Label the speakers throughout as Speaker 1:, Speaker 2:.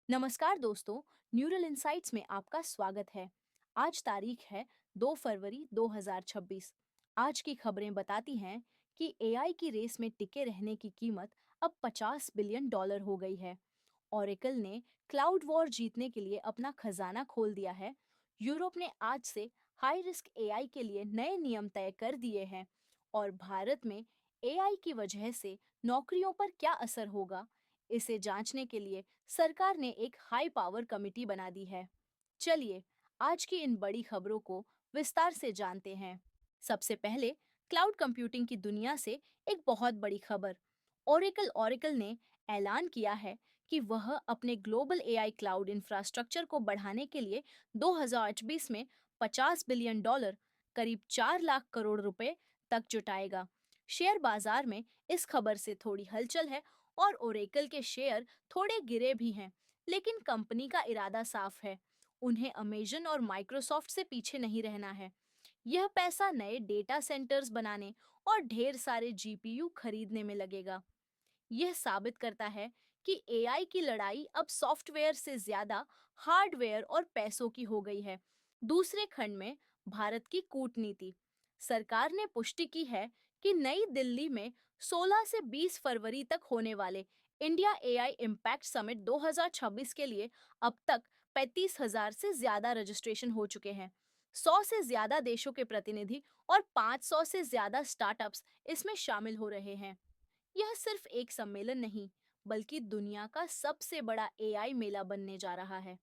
Speaker 1: नमस्कार दोस्तों, neural insights में आपका स्वागत है। आज तारीख है 2 फरवरी 2026। आज की खबरें बताती हैं कि एआई की रेस में टिके रहने की कीमत अब $50 बिलियन हो गई है। ओरेकल ने क्लाउड वॉर जीतने के लिए अपना खजाना खोल दिया है। यूरोप ने आज से हाई रिस्क एआई के लिए नए नियम तय कर दिए हैं। और भारत में एआई की वजह से नौकरियों पर क्या असर होगा, इसे जांचने के लिए सरकार ने एक हाई पावर कमेटी बना दी है। चलिए आज की इन बड़ी खबरों को विस्तार से जानते हैं। सबसे पहले क्लाउड कंप्यूटिंग की दुनिया से एक बहुत बड़ी खबर। ओरेकल ने ऐलान किया है कि वह अपने ग्लोबल एआई क्लाउड इंफ्रास्ट्रक्चर को बढ़ाने के लिए 2028 में $50 बिलियन, करीब 4 लाख करोड़ रुपए तक जुटाएगा। शेयर बाजार में इस खबर से थोड़ी हलचल है और ओरेकल के शेयर थोड़े गिरे भी हैं, लेकिन कंपनी का इरादा साफ है। उन्हें अमेजन और माइक्रोसॉफ्ट से पीछे नहीं रहना है। यह पैसा नए डेटा सेंटर्स बनाने और ढेर सारे जीपीयू खरीदने में लगेगा। यह साबित करता है कि एआई की लड़ाई अब सॉफ्टवेयर से ज्यादा हार्डवेयर और पैसों की हो गई है। दूसरे खंड में भारत की कूटनीति। सरकार ने पुष्टि की है कि नई दिल्ली में 16 से 20 फरवरी तक होने वाले इंडिया एआई इम्पैक्ट समिट 2026 के लिए अब तक 35,000 से ज्यादा रजिस्ट्रेशन हो चुके हैं। 100 से ज्यादा देशों के प्रतिनिधि और 500 से ज्यादा स्टार्टअप्स इसमें शामिल हो रहे हैं। यह सिर्फ एक सम्मेलन नहीं, बल्कि दुनिया का सबसे बड़ा एआई मेला बनने जा रहा है।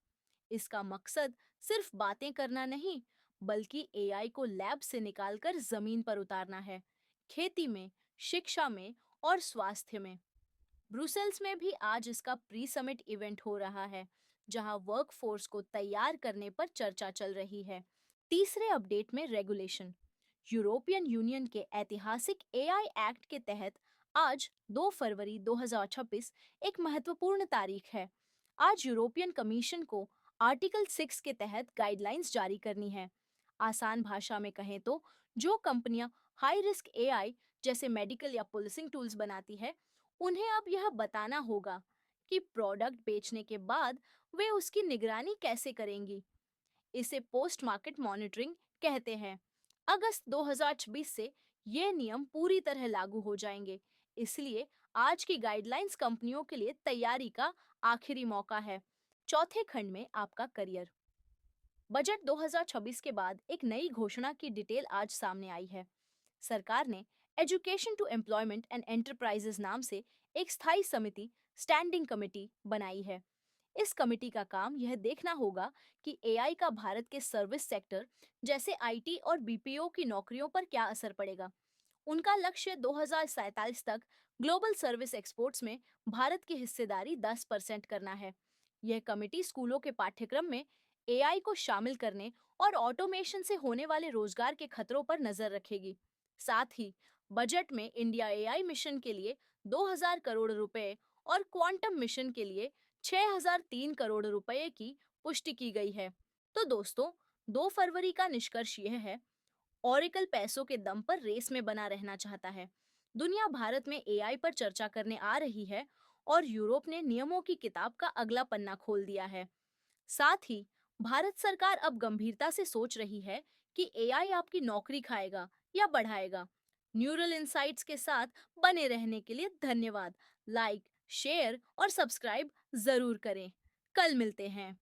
Speaker 1: इसका मकसद सिर्फ बातें करना नहीं, बल्कि एआई को लैब से निकालकर जमीन पर उतारना है। खेती में, शिक्षा में और स्वास्थ्य में। ब्रुसेल्स में भी आज इसका प्री समिट इवेंट हो रहा है, जहां वर्कफोर्स को तैयार करने पर चर्चा चल रही है। तीसरे अपडेट में रेगुलेशन। यूरोपियन यूनियन के ऐतिहासिक एआई एक्ट के तहत आज 2 फरवरी 2026 एक महत्वपूर्ण तारीख है। आज यूरोपियन कमीशन को आर्टिकल 6 के तहत गाइडलाइंस जारी करनी है। आसान भाषा में कहें तो जो कंपनियां हाई रिस्क एआई जैसे मेडिकल या पुलिसिंग टूल्स बनाती है, उन्हें अब यह बताना होगा कि प्रोडक्ट बेचने के बाद वे उसकी निगरानी कैसे करेंगी। इसे पोस्ट मार्केट मॉनिटरिंग कहते हैं। अगस्त 2026 से ये नियम पूरी तरह लागू हो जाएंगे। इसलिए आज की गाइडलाइंस कंपनियों के लिए तैयारी का आखिरी मौका है। चौथे खंड में आपका करियर। बजट 2026 के बाद एक नई घोषणा की डिटेल आज सामने आई है। सरकार ने education to employment and enterprises नाम से एक स्थायी समिति, स्टैंडिंग कमेटी बनाई है। इस कमेटी का काम यह देखना होगा कि एआई का भारत के सर्विस सेक्टर जैसे आईटी और बीपीओ की नौकरियों पर क्या असर पड़ेगा। उनका लक्ष्य 2047 तक ग्लोबल सर्विस एक्सपोर्ट्स में भारत की हिस्सेदारी 10% करना है। यह कमेटी स्कूलों के पाठ्यक्रम में एआई को शामिल करने और ऑटोमेशन से होने वाले रोजगार के खतरों पर नजर रखेगी। साथ ही बजट में इंडिया एआई मिशन के लिए 2000 करोड़ रुपए और क्वांटम मिशन के लिए 6003 करोड़ रुपए की पुष्टि की गई है। तो दोस्तों, 2 फरवरी का निष्कर्ष यह है, ओरेकल पैसों के दम पर रेस में बना रहना चाहता है। दुनिया भारत में एआई पर चर्चा करने आ रही है और यूरोप ने नियमों की किताब का अगला पन्ना खोल दिया है। साथ ही भारत सरकार अब गंभीरता से सोच रही है कि एआई आपकी नौकरी खाएगा या बढ़ाएगा। न्यूरल इंसाइट्स के साथ बने रहने के लिए धन्यवाद। लाइक, शेयर और सब्सक्राइब जरूर करें। कल मिलते हैं।